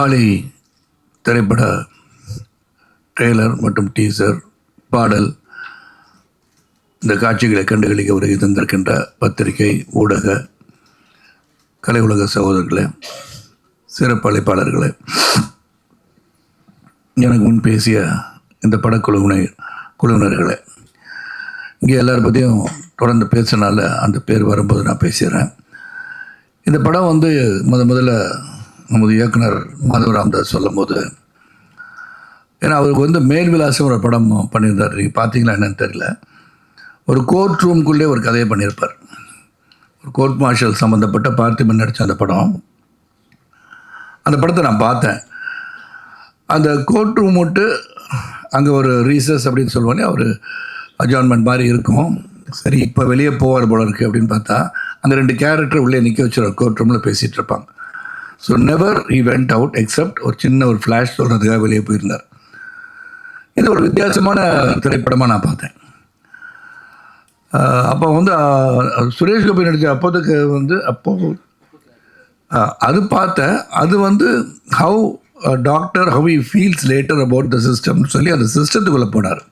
ஆலி திரைப்பட ட்ரெய்லர் மற்றும் டீசர் பாடல் இந்த காட்சிகளை கண்டுகளிக்க உதவி தந்திருக்கின்ற பத்திரிகை ஊடக கலை உலக சகோதரர்களே, சிறப்பு அழைப்பாளர்களே, எனக்கு முன் பேசிய இந்த குழுவினர்களே, இங்கே எல்லாரை பற்றியும் தொடர்ந்து பேசினால அந்த பேர் வரும்போது நான் பேசுகிறேன். இந்த படம் முதல்ல நமது இயக்குனர் மாதவ ராமதாஸ் சொல்லும் போது, ஏன்னா அவருக்கு மேல் விலாசம் ஒரு படம் பண்ணியிருந்தார். நீங்கள் பார்த்தீங்களா என்னன்னு தெரியல. ஒரு கோர்ட் ரூம்குள்ளே ஒரு கதையை பண்ணியிருப்பார். ஒரு கோர்ட் மார்ஷல் சம்மந்தப்பட்ட பார்த்திபன் நடித்த அந்த படம். அந்த படத்தை நான் பார்த்தேன். அந்த கோர்ட் ரூம் விட்டு அங்கே ஒரு ரீசஸ் அப்படின்னு சொல்லுவானே, ஒரு அட்ஜாயின்மெண்ட் மாதிரி இருக்கும். சரி, இப்போ வெளியே போவார் போல இருக்குது அப்படின்னு பார்த்தா அங்கே 2 கேரக்டர் உள்ளே நிற்க வச்சுருவார். கோர்ட் ரூமில் பேசிகிட்டு இருப்பாங்க. So never he went out accept ஒரு சின்ன ஒரு ஃப்ளாஷ் சொல்கிறதுக்காக வெளியே போயிருந்தார். இது ஒரு வித்தியாசமான திரைப்படமாக நான் பார்த்தேன். அப்போ சுரேஷ் கோபி நடித்த அப்போது அது பார்த்தேன். அது how doctor how he feels later about the சிஸ்டம்னு சொல்லி அந்த சிஸ்டத்துக்குள்ளே போனார்.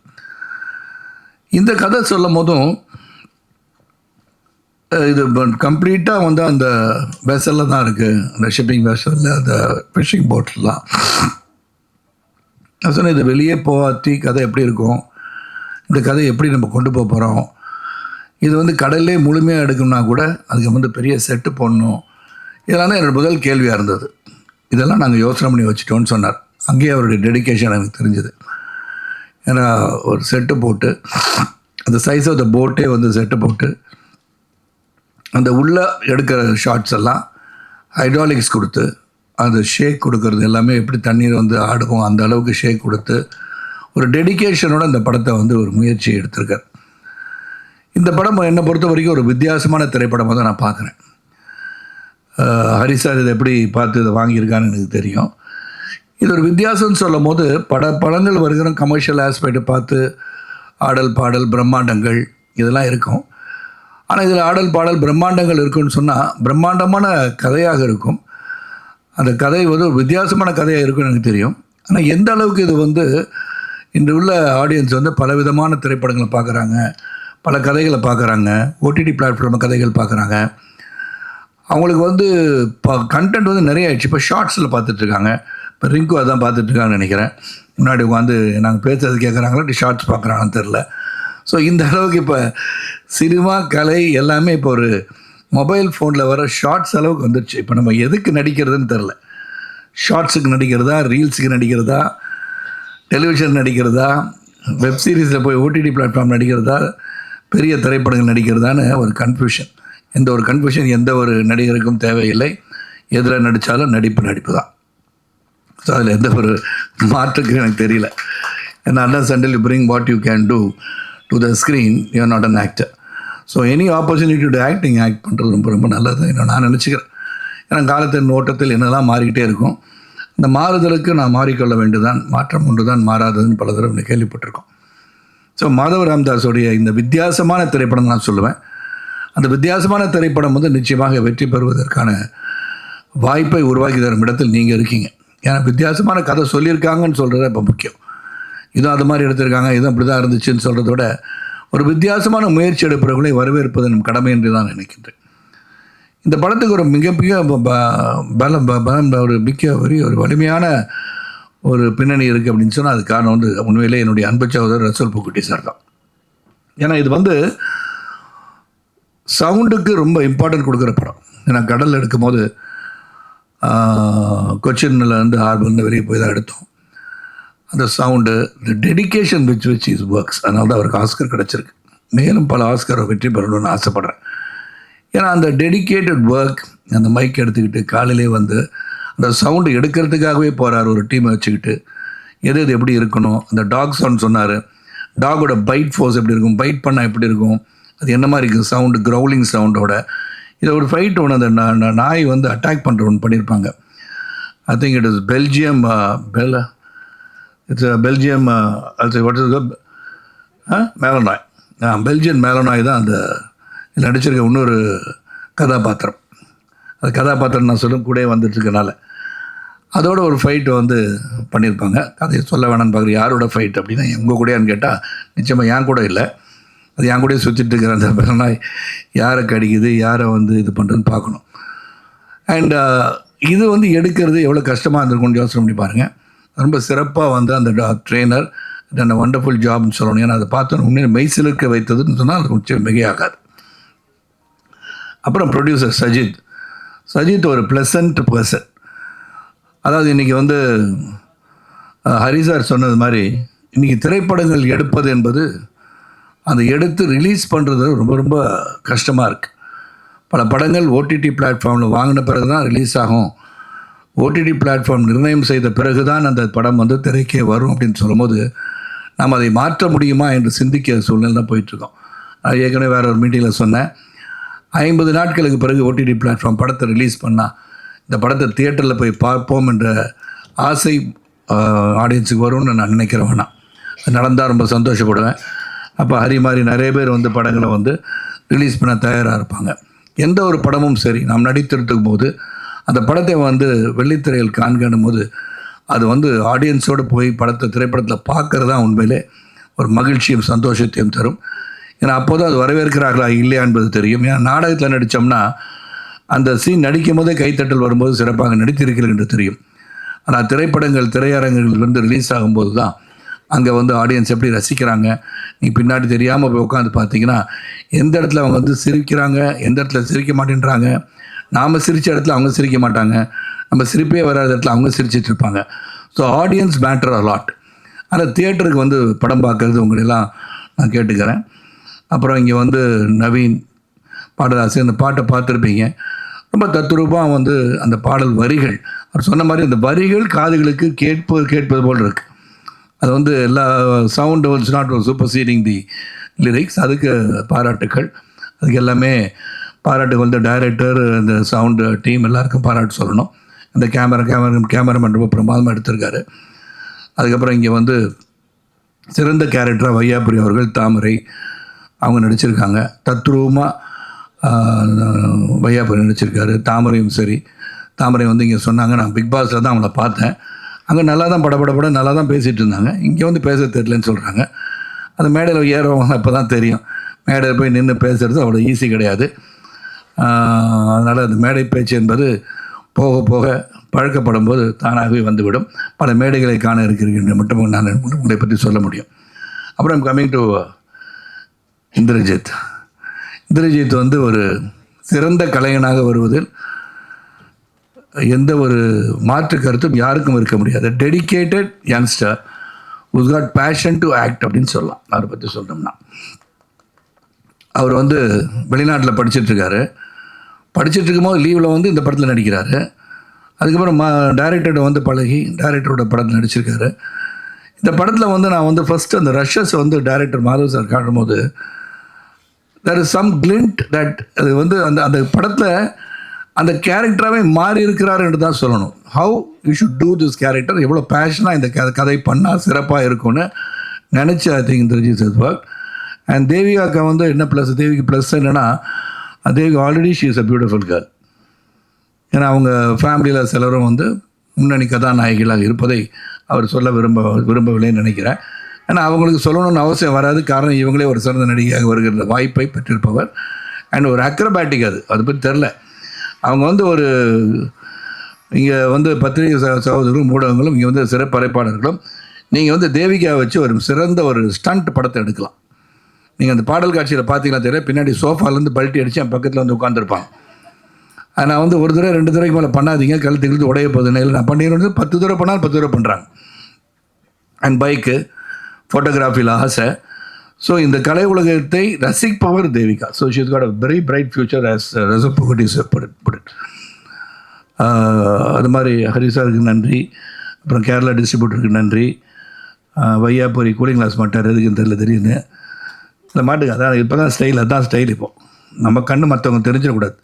இந்த கதை சொல்லும் போதும் இது கம்ப்ளீட்டாக அந்த வெசலில் தான் இருக்குது. அந்த ஷிப்பிங் வெசலில், அந்த ஃபிஷிங் போட்லாம். நான் சொன்னேன், இது வெளியே போகாத்தி கதை எப்படி இருக்கும், இந்த கதை எப்படி நம்ம கொண்டு போக போகிறோம், இது கடல்லே முழுமையாக எடுக்கணும்னா கூட அதுக்கு பெரிய செட்டு போடணும். இதெல்லாம் தான் என்னோடய முதல் கேள்வியாக இருந்தது. இதெல்லாம் நாங்கள் யோசனை பண்ணி வச்சுட்டோன்னு சொன்னார். அங்கேயே அவருடைய டெடிக்கேஷன் எனக்கு தெரிஞ்சுது. ஏன்னா ஒரு செட்டு போட்டு அந்த சைஸ் ஆஃப் த போட்டே செட்டு போட்டு அந்த உள்ளே எடுக்கிற ஷார்ட்ஸ் எல்லாம் ஹைட்ராலிக்ஸ் கொடுத்து அந்த ஷேக் கொடுக்கறது எல்லாமே எப்படி தண்ணீர் ஆடுவோம் அந்த அளவுக்கு ஷேக் கொடுத்து ஒரு டெடிக்கேஷனோட இந்த படத்தை ஒரு முயற்சி எடுத்திருக்கார். இந்த படம் என்னை பொறுத்த வரைக்கும் ஒரு வித்தியாசமான திரைப்படமாக தான் நான் பார்க்குறேன். ஹரிசார் இதை எப்படி பார்த்து இதை வாங்கியிருக்கான்னு எனக்கு தெரியும். இது ஒரு வித்தியாசம்னு சொல்லும் போது படங்கள் வருகிற கமர்ஷியல் ஆஸ்பெக்டை பார்த்து ஆடல் பாடல் பிரம்மாண்டங்கள் இதெல்லாம் இருக்கும். ஆனால் இதில் ஆடல் பாடல் பிரம்மாண்டங்கள் இருக்குன்னு சொன்னால் பிரம்மாண்டமான கதையாக இருக்கும். அந்த கதை ஒரு வித்தியாசமான கதையாக இருக்குன்னு எனக்கு தெரியும். ஆனால் எந்த அளவுக்கு இது இன்று உள்ள ஆடியன்ஸ் பலவிதமான திரைப்படங்களை பார்க்குறாங்க, பல கதைகளை பார்க்குறாங்க, ஓடிடி பிளாட்ஃபார்ம் கதைகள் பார்க்குறாங்க. அவங்களுக்கு கண்டென்ட் நிறைய ஆயிடுச்சு. இப்போ ஷார்ட்ஸில் பார்த்துட்ருக்காங்க. இப்போ ரிங்கு அதான் பார்த்துட்ருக்காங்கன்னு நினைக்கிறேன். முன்னாடி நாங்கள் பேசுறது கேட்குறாங்களா ஷார்ட்ஸ் பார்க்குறாங்கன்னு தெரில. ஸோ இந்த அளவுக்கு இப்போ சினிமா கலை எல்லாமே இப்போ ஒரு மொபைல் ஃபோனில் வர ஷார்ட்ஸ் அளவுக்கு வந்துடுச்சு. இப்போ நம்ம எதுக்கு நடிக்கிறதுன்னு தெரில. ஷார்ட்ஸுக்கு நடிக்கிறதா, ரீல்ஸுக்கு நடிக்கிறதா, டெலிவிஷன் நடிக்கிறதா, வெப் சீரிஸில் போய் ஓடிடி பிளாட்ஃபார்ம் நடிக்கிறதா, பெரிய திரைப்படங்கள் நடிக்கிறதான்னு ஒரு கன்ஃபியூஷன். எந்த ஒரு கன்ஃபியூஷன் எந்த ஒரு நடிகருக்கும் தேவையில்லை. எதில் நடித்தாலும் நடிப்பு தான். ஸோ அதில் எந்த ஒரு மாற்றுக்கு எனக்கு தெரியல. ஏன்னா unless until you bring what you can do to the screen, you are not an actor. So any opportunity to act பண்ணுறது ரொம்ப ரொம்ப நல்லது நான் நினச்சிக்கிறேன். ஏன்னா காலத்தின் ஓட்டத்தில் என்னெல்லாம் மாறிக்கிட்டே இருக்கும். அந்த மாறுதலுக்கு நான் மாறிக்கொள்ள வேண்டுதான். மாற்றம் ஒன்று தான் மாறாததுன்னு பல தடவை கேள்விப்பட்டிருக்கோம். ஸோ மாதவ ராமதாஸோடைய இந்த வித்தியாசமான திரைப்படம் நான் சொல்லுவேன். அந்த வித்தியாசமான திரைப்படம் நிச்சயமாக வெற்றி பெறுவதற்கான வாய்ப்பை உருவாக்கி தரும் இடத்தில் நீங்கள் இருக்கீங்க. ஏன்னா வித்தியாசமான கதை சொல்லியிருக்காங்கன்னு சொல்கிறது இப்போ முக்கியம். இதுவும் அது மாதிரி எடுத்திருக்காங்க, இதுவும் அப்படி தான் இருந்துச்சுன்னு சொல்கிறத விட ஒரு வித்தியாசமான முயற்சி எடுப்பவர்களை வரவேற்பது நம் கடமை என்று தான் நினைக்கின்றேன். இந்த படத்துக்கு ஒரு மிகப்பெரிய ஒரு வலிமையான ஒரு பின்னணி இருக்குது அப்படின்னு சொன்னால் அது காரணம் உண்மையிலே என்னுடைய அன்பு சகோதரர் ரசூல் பூக்குட்டி சார் தான். ஏன்னா இது சவுண்டுக்கு ரொம்ப இம்பார்ட்டன்ட் கொடுக்குற படம். ஏன்னா கடலில் எடுக்கும் போது கொச்சின்லேருந்து ஹார்பர்லேருந்து வெளியே போய் தான் எடுத்தோம். அந்த sound, the dedication which is works. அதனால தான் அவருக்கு ஆஸ்கர் கிடச்சிருக்கு. மேலும் பல ஆஸ்கரை வெற்றி பெறணும்னு ஆசைப்பட்றேன். ஏன்னா அந்த டெடிக்கேட்டட் ஒர்க், அந்த மைக் எடுத்துக்கிட்டு காலையிலே அந்த சவுண்டு எடுக்கிறதுக்காகவே போகிறார். ஒரு டீமை வச்சுக்கிட்டு எது எப்படி இருக்கணும். அந்த டாக் சவுண்ட் சொன்னார். டாகோட பைட் ஃபோர்ஸ் எப்படி இருக்கும், பைட் பண்ணால் எப்படி இருக்கும், அது என்ன மாதிரி இருக்குது சவுண்டு, க்ரௌலிங் சவுண்டோட. இதை ஒரு ஃபைட் அந்த நாய் அட்டாக் பண்ணுற ஒன்று பண்ணியிருப்பாங்க. I think it is Belgium Belgium மேலனாய். பெல்ஜியன் மேலனாய் தான் அந்த நடிச்சிருக்க இன்னொரு கதாபாத்திரம். அது கதாபாத்திரம் நான் சொல்லும் கூட வந்துட்டுருக்கனால அதோட ஒரு ஃபைட்டு வந்து பண்ணியிருப்பாங்க. கதையை சொல்ல வேணான்னு பார்க்குறேன். யாரோட ஃபைட் அப்படின்னா உங்கள் கூடயான்னு கேட்டால் நிச்சயமாக என் கூட இல்லை. அது என் கூடயே சுற்றிட்டு இருக்கிற அந்த பிறநாய் யாரை கடிக்குது, யாரை வந்து இது பண்ணுறதுன்னு பார்க்கணும். அண்ட் இது வந்து எடுக்கிறது எவ்வளோ கஷ்டமாக இருந்திருக்கும்னு யோசனை பண்ணி பாருங்கள். ரொம்ப சிறப்பாக வந்து அந்த ட்ரெயினர் என்ன வண்டர்ஃபுல் ஜாப்னு சொல்லணும். ஏன்னா அதை பார்த்தோன்னு உண்மையை மெய்சிலிருக்க வைத்ததுன்னு சொன்னால் அது கொஞ்சம் மிகையாகாது. அப்புறம் ப்ரொடியூசர் சஜித் ஒரு ப்ளசன்ட் பர்சன். அதாவது இன்றைக்கி வந்து ஹரி சார் சொன்னது மாதிரி இன்றைக்கி திரைப்படங்கள் எடுப்பது என்பது அதை எடுத்து ரிலீஸ் பண்ணுறது ரொம்ப ரொம்ப கஷ்டமாக இருக்குது. பல படங்கள் ஓடிடி பிளாட்ஃபார்மில் வாங்கின பிறகு தான் ரிலீஸ் ஆகும். ஓடிடி பிளாட்ஃபார்ம் நிர்ணயம் செய்த பிறகு தான் அந்த படம் வந்து திரைக்கே வரும் அப்படின்னு சொல்லும்போது நாம் அதை மாற்ற முடியுமா என்று சிந்திக்க சூழ்நிலை தான் போயிட்டுருக்கோம். நான் ஏற்கனவே வேறு ஒரு மீட்டிங்கில் சொன்னேன், 50 நாட்களுக்கு பிறகு ஓடிடி பிளாட்ஃபார்ம் படத்தை ரிலீஸ் பண்ணால் இந்த படத்தை தியேட்டரில் போய் பார்ப்போம் என்ற ஆசை ஆடியன்ஸுக்கு வரும்னு நான் நினைக்கிறேன். வேணாம், அது நடந்தால் ரொம்ப சந்தோஷப்படுவேன். அப்போ ஹரி மாதிரி நிறைய பேர் வந்து படங்களை வந்து ரிலீஸ் பண்ண தயாராக இருப்பாங்க. எந்த ஒரு படமும் சரி, நாம் நடித்திருக்கும் போது அந்த படத்தை வந்து வெள்ளித்திரையில் காண்கணும் போது அது வந்து ஆடியன்ஸோடு போய் திரைப்படத்தில் பார்க்குறது தான் உண்மையிலே ஒரு மகிழ்ச்சியும் சந்தோஷத்தையும் தரும். ஏன்னா அப்போது அது வரவேற்கிறார்களா இல்லையா என்பது தெரியும். ஏன்னா நாடகத்தில் நடித்தோம்னா அந்த சீன் நடிக்கும் போதே கைத்தட்டல் வரும்போது சிறப்பாக நடித்திருக்கிறீர்கள் என்று தெரியும். ஆனால் திரைப்படங்கள் திரையரங்குகள் வந்து ரிலீஸ் ஆகும்போது தான் அங்கே வந்து ஆடியன்ஸ் எப்படி ரசிக்கிறாங்க. நீ பின்னாடி தெரியாமல் போய் உட்காந்து பார்த்தீங்கன்னா எந்த இடத்துல அவங்க வந்து சிரிக்கிறாங்க, எந்த இடத்துல சிரிக்க மாட்டேன்றாங்க. நாம் சிரித்த இடத்துல அவங்க சிரிக்க மாட்டாங்க, நம்ம சிரிப்பே வராத இடத்துல அவங்க சிரிச்சிட்டு இருப்பாங்க. So audience matter a lot. ஆனால் தியேட்டருக்கு வந்து படம் பார்க்குறது உங்களெல்லாம் நான் கேட்டுக்கிறேன். அப்புறம் இங்கே வந்து நவீன் பாடலாசிரியர், அந்த பாட்டை பார்த்துருப்பீங்க. ரொம்ப தத்ரூபமாக வந்து அந்த பாடல் வரிகள், அவர் சொன்ன மாதிரி அந்த வரிகள் காதுகளுக்கு கேட்பது போல் இருக்குது. அது வந்து எல்லா sound it's not super seeding the lyrics. அதுக்கு பாராட்டுக்கள். அதுக்கு எல்லாமே பாராட்டுக்கு வந்து டைரக்டர், இந்த சவுண்டு டீம் எல்லாருக்கும் பாராட்டு சொல்லணும். இந்த கேமராமேன் ரொம்ப பிரமாதமாக எடுத்திருக்காரு. அதுக்கப்புறம் இங்கே வந்து சிறந்த கேரக்டராக வையாபுரி அவர்கள், தாமரை அவங்க நடிச்சிருக்காங்க. தத்ரூபமாக வையாபுரி நடிச்சிருக்காரு. தாமரையும் சரி, தாமரை வந்து இங்கே சொன்னாங்க, நான் பிக் பாஸில் தான் அவங்கள பார்த்தேன், அங்கே நல்லா தான் பட நல்லா தான் பேசிகிட்டு இருந்தாங்க, இங்கே வந்து பேச தெரியலன்னு சொல்கிறாங்க. அந்த மேடையில் ஏறவங்க அப்போ தான் தெரியும், மேடையில் போய் நின்று பேசுகிறது அவ்வளோ ஈஸி கிடையாது. அதனால் அந்த மேடை பேச்சு என்பது போக போக பழக்கப்படும் போது தானாகவே வந்துவிடும். பல மேடைகளை காண இருக்கிறீங்க மட்டும் நான் உங்களை பற்றி சொல்ல முடியும். அப்புறம் கம்மிங் டு இந்திரஜித் வந்து ஒரு சிறந்த கலைஞனாக வருவதில் எந்த ஒரு மாற்று கருத்தும் யாருக்கும் இருக்க முடியாது. Dedicated youngster who's got passion to act அப்படின்னு சொல்லலாம். அவரை பற்றி சொல்லணும்னா, அவர் வந்து வெளிநாட்டில் படிச்சுட்ருக்காரு. படிச்சுட்டு இருக்கும்போது லீவில் வந்து இந்த படத்தில் நடிக்கிறாரு. அதுக்கப்புறம் டைரக்டர்கிட்ட வந்து பழகி டைரக்டரோட படத்தில் நடிச்சிருக்காரு. இந்த படத்தில் வந்து நான் வந்து ஃபஸ்ட்டு அந்த ரஷ்ஷஸ் வந்து டைரக்டர் மாதவ் சார் காட்டும்போது there is some glint that அது வந்து அந்த படத்தில் அந்த கேரக்டராகவே மாறி இருக்கிறார் என்று தான் சொல்லணும். How you should do this character, எவ்வளோ பேஷனாக இந்த கதை பண்ணால் சிறப்பாக இருக்கும்னு நினச்சி I think Indrajith is work. And தேவிகாவுக்கு வந்து என்ன ப்ளஸ், தேவிக்கு ப்ளஸ் என்னென்னா, Devika already she is a beautiful girl. ஏன்னா அவங்க ஃபேமிலியில் சிலரும் வந்து முன்னணி கதாநாயகிகளாக இருப்பதை அவர் சொல்ல விரும்பவில்லைன்னு நினைக்கிறேன். ஏன்னா அவங்களுக்கு சொல்லணும்னு அவசியம் வராது. காரணம் இவங்களே ஒரு சிறந்த நடிகையாக வருகிற வாய்ப்பை பெற்றிருப்பவர். அண்ட் ஒரு அக்ரபேட்டிக் அதை பற்றி தெரில. அவங்க வந்து ஒரு இங்கே வந்து பத்திரிகை சகோதரர்களும் ஊடகங்களும் இங்கே வந்து சிறப்பறைப்பாளர்களும் நீங்கள் வந்து தேவிகாவை வச்சு ஒரு சிறந்த ஒரு ஸ்டண்ட் படத்தை எடுக்கலாம். நீங்கள் அந்த பாடல் காட்சியில் பார்த்தீங்கன்னா தெரியல, பின்னாடி சோஃபாலேருந்து பல்ட்டி அடித்து என் பக்கத்தில் வந்து உட்காந்துருப்பாங்க. நான் வந்து ஒரு தடவை 2 தடவைக்கு மேலே பண்ணாதீங்க, கழுத்து உடைய போகுதுன்னு. இல்லை நான் பண்ணிடுறது 10 தடவை பண்ணாலும் 10 தடவை பண்ணுறாங்க. அண்ட் பைக்கு ஃபோட்டோகிராஃபியில் ஆசை. ஸோ இந்த கலை உலகத்தை ரசிப்பவர் Devika. So she's got a very bright future as ரசப்புகட்டி புட். அது மாதிரி ஹரிசாருக்கு நன்றி. அப்புறம் கேரளா டிஸ்ட்ரிபியூட்டருக்கு நன்றி. வையாபுரி கூலிங் கிளாஸ் மாட்டார், எதுக்குன்னு தெரியல திடீர்னு இந்த மாட்டுக்கு. அதான் இப்போ தான் ஸ்டைல், அதுதான் ஸ்டைல். இப்போது நம்ம கண் மற்றவங்க தெரிஞ்சிடக்கூடாது.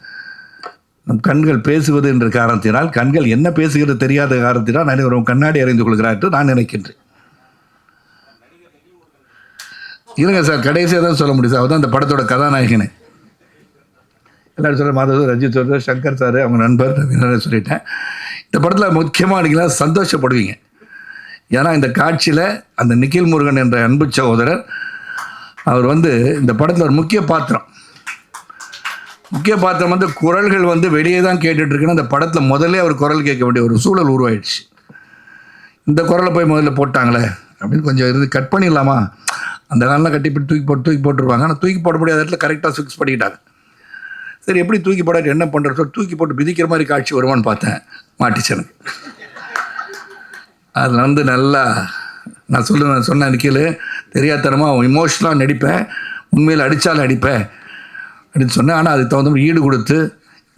நம் கண்கள் பேசுவது என்ற காரணத்தினால், கண்கள் என்ன பேசுகிறது தெரியாத காரணத்தினால் நான் ஒரு கண்ணாடி அறிந்து கொள்கிறார் என்று நான் நினைக்கின்றேன். இருங்க சார், கடைசியாக தான் சொல்ல முடியும் சார். அவர் தான் அந்த படத்தோட கதாநாயகனே. எல்லோரும் சொல்கிற மாதவ, ரஜித் சொல்கிற, சங்கர் சார் அவங்க நண்பர் சொல்லிட்டேன். இந்த படத்தில் முக்கியமாக நீங்களா சந்தோஷப்படுவீங்க. ஏன்னா இந்த காட்சியில் அந்த நிக்கில் முருகன் என்ற அன்பு சகோதரர் அவர் வந்து இந்த படத்தில் ஒரு முக்கிய பாத்திரம் வந்து குரல்கள் வந்து வெளியே தான் கேட்டுட்ருக்குன்னு அந்த படத்தில் முதல்ல அவர் குரல் கேட்க வேண்டிய ஒரு சூழல் உருவாயிடுச்சு. இந்த குரலை போய் முதல்ல போட்டாங்களே அப்படின்னு கொஞ்சம் இருந்து கட் பண்ணிடலாமா, அந்த காலம்லாம் கட்டிப்பிட்டு தூக்கி போட்டுருவாங்க. ஆனால் தூக்கி போட முடியாத இடத்துல கரெக்டாக ஃபிக்ஸ் பண்ணிக்கிட்டாங்க. சரி, எப்படி தூக்கி போடாட்டி என்ன பண்ணுறது, தூக்கி போட்டு மிதிக்கிற மாதிரி காட்சி வருவான்னு பார்த்தேன், மாட்டிச்சு எனக்கு. அதில் வந்து நல்லா நான் சொன்ன நிற்கல தெரியாதனமாக இமோஷனலாக நடிப்பேன், உண்மையில் அடித்தாலும் அடிப்பேன் அப்படின்னு சொன்னேன். ஆனால் அதுக்கு தகுந்த ஈடு கொடுத்து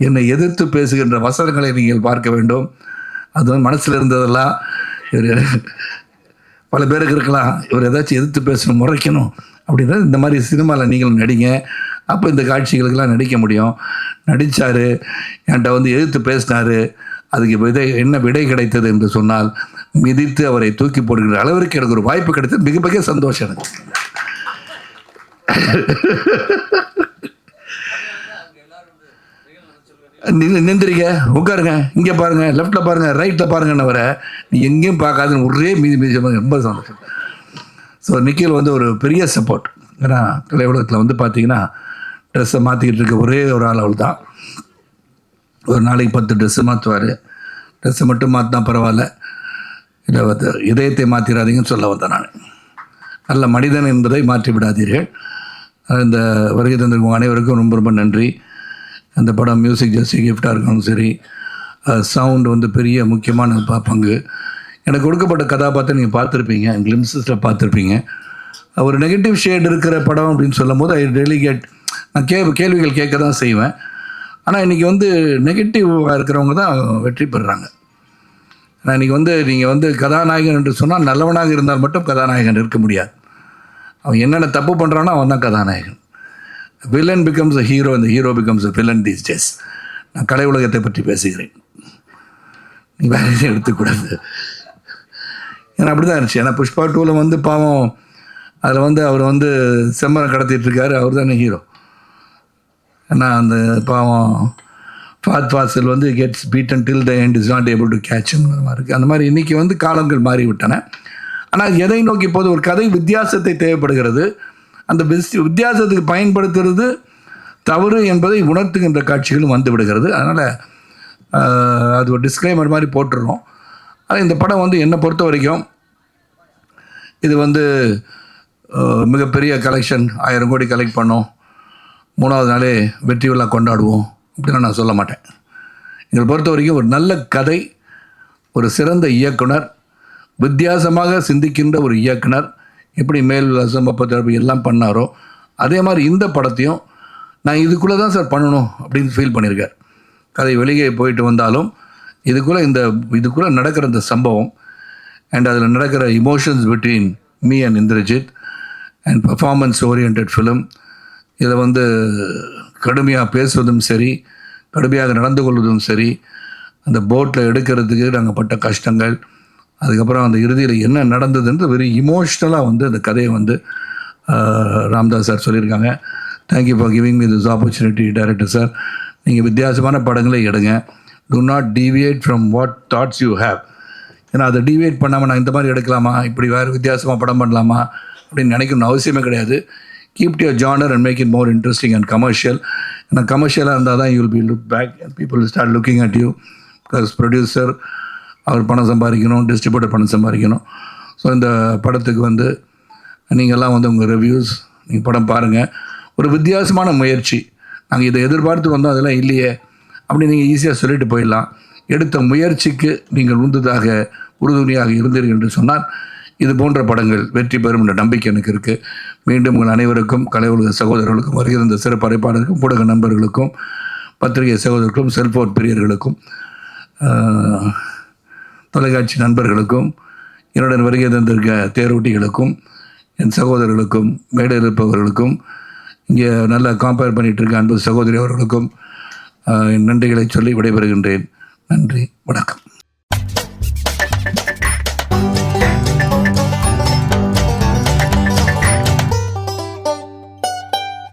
என்னை எதிர்த்து பேசுகின்ற வசனங்களை நீங்கள் பார்க்க வேண்டும். அது வந்து மனசில் இருந்ததெல்லாம் இவர் பல பேருக்கு இருக்கலாம், இவர் ஏதாச்சும் எதிர்த்து பேசணும், முறைக்கணும் அப்படின்றது. இந்த மாதிரி சினிமாவில் நீங்களும் நடிங்க, அப்போ இந்த காட்சிகளுக்கெல்லாம் நடிக்க முடியும். நடித்தார், என்கிட்ட வந்து எதிர்த்து பேசினார். அதுக்கு என்ன விடை கிடைத்தது என்று சொன்னால், மிதித்து அவரை தூக்கி போடுகிற அளவிற்கு எனக்கு ஒரு வாய்ப்பு கிடைத்தது. மிக சந்தோஷம் எனக்கு. நின்றுங்க, உட்காருங்க, இங்கே பாருங்கள், லெஃப்டில் பாருங்கள், ரைட்டில் பாருங்கன்னு வர நீ எங்கேயும் பார்க்காதுன்னு ஒரே மீதி ரொம்ப சந்தோஷம். ஸோ நிக்கில் வந்து ஒரு பெரிய சப்போர்ட். ஏன்னா கலை உலகத்தில் வந்து பார்த்தீங்கன்னா ட்ரெஸ்ஸை மாற்றிக்கிட்டு இருக்க ஒரே ஒரு ஆள் அவள் தான். ஒரு நாளைக்கு 10 ட்ரெஸ்ஸு மாற்றுவார். ட்ரெஸ்ஸை மட்டும் மாற்றினா பரவாயில்ல, இல்லை வந்து இதயத்தை மாற்றிடாதீங்கன்னு சொல்ல வந்தேன் நான். நல்ல மனிதன் என்பதை மாற்றி விடாதீர்கள். இந்த வருகை தந்திருக்கும் அனைவருக்கும் ரொம்ப நன்றி. அந்த படம் மியூசிக் ஜஸ்ட் கிஃப்டாக இருக்கணும், சரி, சவுண்டு வந்து பெரிய முக்கியமான பங்கு. எனக்கு கொடுக்கப்பட்ட கதாபாத்திரம் நீங்கள் பார்த்துருப்பீங்க, கிளிம்ஸஸில் பார்த்துருப்பீங்க. ஒரு நெகட்டிவ் ஷேட் இருக்கிற படம் அப்படின்னு சொல்லும் போது ஐ டெலிகேட், நான் கேள்விகள் கேட்க தான் செய்வேன். ஆனால் இன்றைக்கி வந்து நெகட்டிவாக இருக்கிறவங்க தான் வெற்றி பெறுறாங்க. ஆனால் இன்றைக்கி வந்து நீங்கள் வந்து கதாநாயகன் என்று சொன்னால் நல்லவனாக இருந்தால் மட்டும் கதாநாயகன் இருக்க முடியாது. அவன் என்னென்ன தப்பு பண்ணுறானோ அவன் தான் கதாநாயகன். வில்லன் பிகம்ஸ் அ ஹீரோ, இந்த hero becomes a villain these days. நான் கலை உலகத்தை பற்றி பேசுகிறேன், நீ வேற எதையும் எடுத்துக்கூடாது. ஏன்னா அப்படி தான் இருந்துச்சு. ஏன்னா புஷ்பா 2ல் வந்து பாவம் அதில் வந்து அவர் வந்து செம்மரம் கடத்திட்டுருக்காரு, அவர் தானே ஹீரோ. ஏன்னா அந்த பாவம் ஃபாத் ஃபாசில் வந்து gets beaten till the end is not able to கேட்ச்ங்கிற மாதிரி இருக்குது. அந்த மாதிரி இன்றைக்கி வந்து காலங்கள் மாறிவிட்டன. ஆனால் எதை நோக்கி போது ஒரு கதை வித்தியாசத்தை தேவைப்படுகிறது. அந்த வித்தியாசத்துக்கு பயன்படுத்துறது தவறு என்பதை உணர்த்துகின்ற காட்சிகளும் வந்து விடுகிறது. அதனால் அது ஒரு டிஸ்க்ளைமர் மாதிரி போட்டுடுறோம். ஆனால் இந்த படம் வந்து என்னை பொறுத்த வரைக்கும் இது வந்து மிகப்பெரிய கலெக்ஷன், 1000 கோடி கலெக்ட் பண்ணோம், 3வது நாளே வெற்றி விழா கொண்டாடுவோம் அப்படின்னு நான் சொல்ல மாட்டேன். எங்களை பொறுத்த வரைக்கும் ஒரு நல்ல கதை, ஒரு சிறந்த இயக்குனர், வித்தியாசமாக சிந்திக்கின்ற ஒரு இயக்குனர் எப்படி மேல் விலாசம் 37 எல்லாம் பண்ணாரோ அதே மாதிரி இந்த படத்தையும் நான் இதுக்குள்ளே தான் சார் பண்ணணும் அப்படின்னு ஃபீல் பண்ணியிருக்கார். கதை வெளியே போயிட்டு வந்தாலும் இதுக்குள்ளே நடக்கிற இந்த சம்பவம் அண்ட் அதில் நடக்கிற emotions between me and Indrajith and performance orient film, இதில் வந்து கடுமையாக பேசுவதும் சரி, கடுமையாக நடந்து கொள்வதும் சரி, அந்த போட்டில் எடுக்கிறதுக்கு நாங்கள் பட்ட கஷ்டங்கள், அதுக்கப்புறம் அந்த இறுதியில் என்ன நடந்ததுன்றது வெரி இமோஷ்னலாக வந்து அந்த கதையை வந்து ராம்தாஸ் சார் சொல்லியிருக்காங்க. Thank you for giving me this opportunity director sir. நீங்கள் வித்தியாசமான படங்களை எடுங்க, to not deviate from what thoughts you have. ஏன்னா அதை டீவியேட் பண்ணாமல் நான் இந்த மாதிரி எடுக்கலாமா, இப்படி வேறு வித்தியாசமாக படம் பண்ணலாமா அப்படின்னு நினைக்கணும்னு அவசியமே கிடையாது. Keep your genre and make it more interesting and commercial. ஏன்னா கமர்ஷியலாக இருந்தால் தான் you will be look back and people will start looking at you. Because producer அவர் பணம் சம்பாதிக்கணும், டிஸ்ட்ரிபியூட்டர் பணம் சம்பாதிக்கணும். ஸோ இந்த படத்துக்கு வந்து நீங்கள்லாம் வந்து உங்கள் ரிவ்யூஸ், நீங்கள் படம் பாருங்கள். ஒரு வித்தியாசமான முயற்சி, நாங்கள் இதை எதிர்பார்த்து வந்தோம், அதெல்லாம் இல்லையே அப்படி நீங்கள் ஈஸியாக சொல்லிட்டு போயிடலாம். எடுத்த முயற்சிக்கு நீங்கள் உறுதுணையாக இருந்தீர்கள் என்று சொன்னால் இது போன்ற படங்கள் வெற்றி பெறும் என்ற நம்பிக்கை எனக்கு இருக்குது. மீண்டும் உங்கள் அனைவருக்கும், கலை உலக சகோதரர்களுக்கும், வருகிற சிறப்பு அழைப்பாளருக்கும், ஊடக நண்பர்களுக்கும், பத்திரிகை சகோதரர்களுக்கும், செல்போன் பிரியர்களுக்கும், தொலைக்காட்சி நண்பர்களுக்கும், என்னுடன் வருகை தந்திருக்க தேரோட்டிகளுக்கும், என் சகோதரர்களுக்கும், மேடையில் இருப்பவர்களுக்கும், இங்கே நல்லா கம்பேர் பண்ணிகிட்டு இருக்க அன்பு சகோதரி அவர்களுக்கும் என் நன்றிகளை சொல்லி விடைபெறுகின்றேன். நன்றி, வணக்கம்.